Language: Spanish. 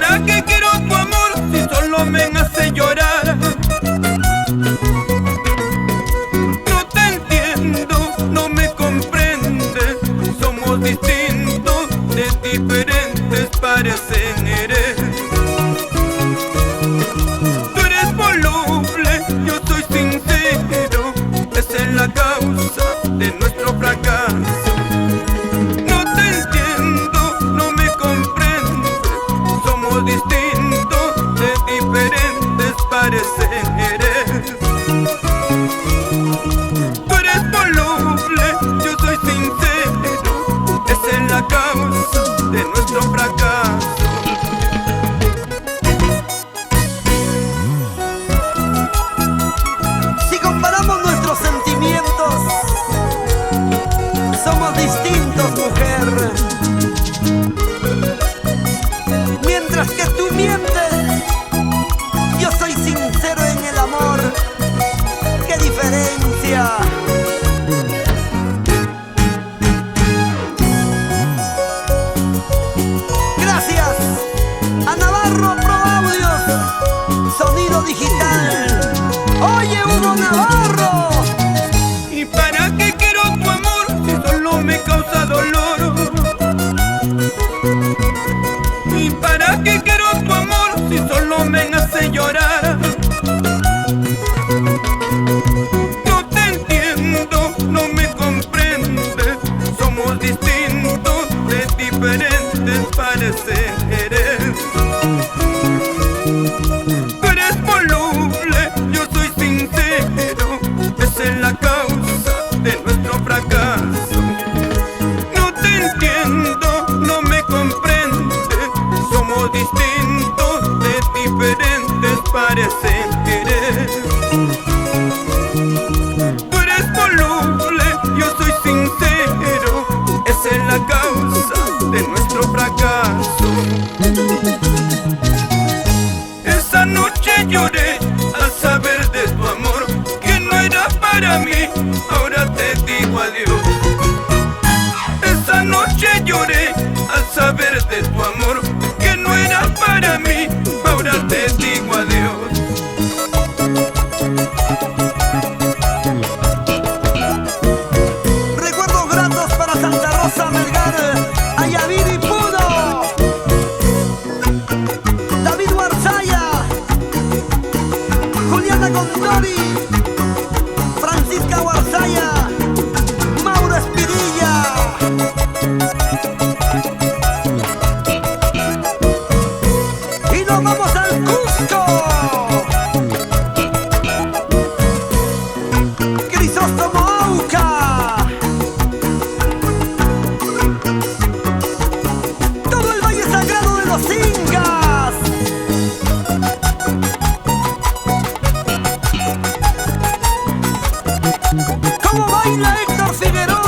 para qué quiero tu amor si solo me hace llorar? No te entiendo, no me comprendes. Somos distintos, de diferentes pareceres. Tú eres voluble, yo soy sincero. Esa es la causa de nuestro fracaso. No te entiendo, no me comprendes. Somos distintos, de diferentes pareceres. Tú eres voluble, yo soy sincero. Esa es la causa de nuestro fracaso. Si comparamos nuestros sentimientos, somos distintos, mujer. Mientras que tú mientes, yo soy sincero en el amor. ¡Qué diferencia! Gracias a Navarro Pro Audios, sonido digital. Oye, Hugo Navarro. ¿Y para qué quiero tu amor si solo me causa dolor? ¿Y para qué quiero tu amor si solo me hace llorar? No te entiendo, no me comprendes. Somos distintos, de diferentes pareceres. Tú eres voluble, yo soy sincero. Esa es la causa de nuestro fracaso. No te entiendo, no me comprendes. Somos distintos, de diferentes pareceres. Tú eres voluble, yo soy sincero. Esa es la causa de nuestro fracaso. Esa noche lloré al saber de tu amor, que no era para mí, ahora te digo adiós. Esa noche lloré al saber de tu amor, que no era para mí, ahora te digo adiós. Recuerdos gratos para Santa Rosa, Melgar, Ayavid y Puno. David Warzaya, Juliana Condori, Francisca Warzaya, Mauro Espirilla. Y nos vamos al Cusco. Crisóstomo Auca. Todo el Valle Sagrado de los Incas. ¿Cómo baila Héctor Figueroa?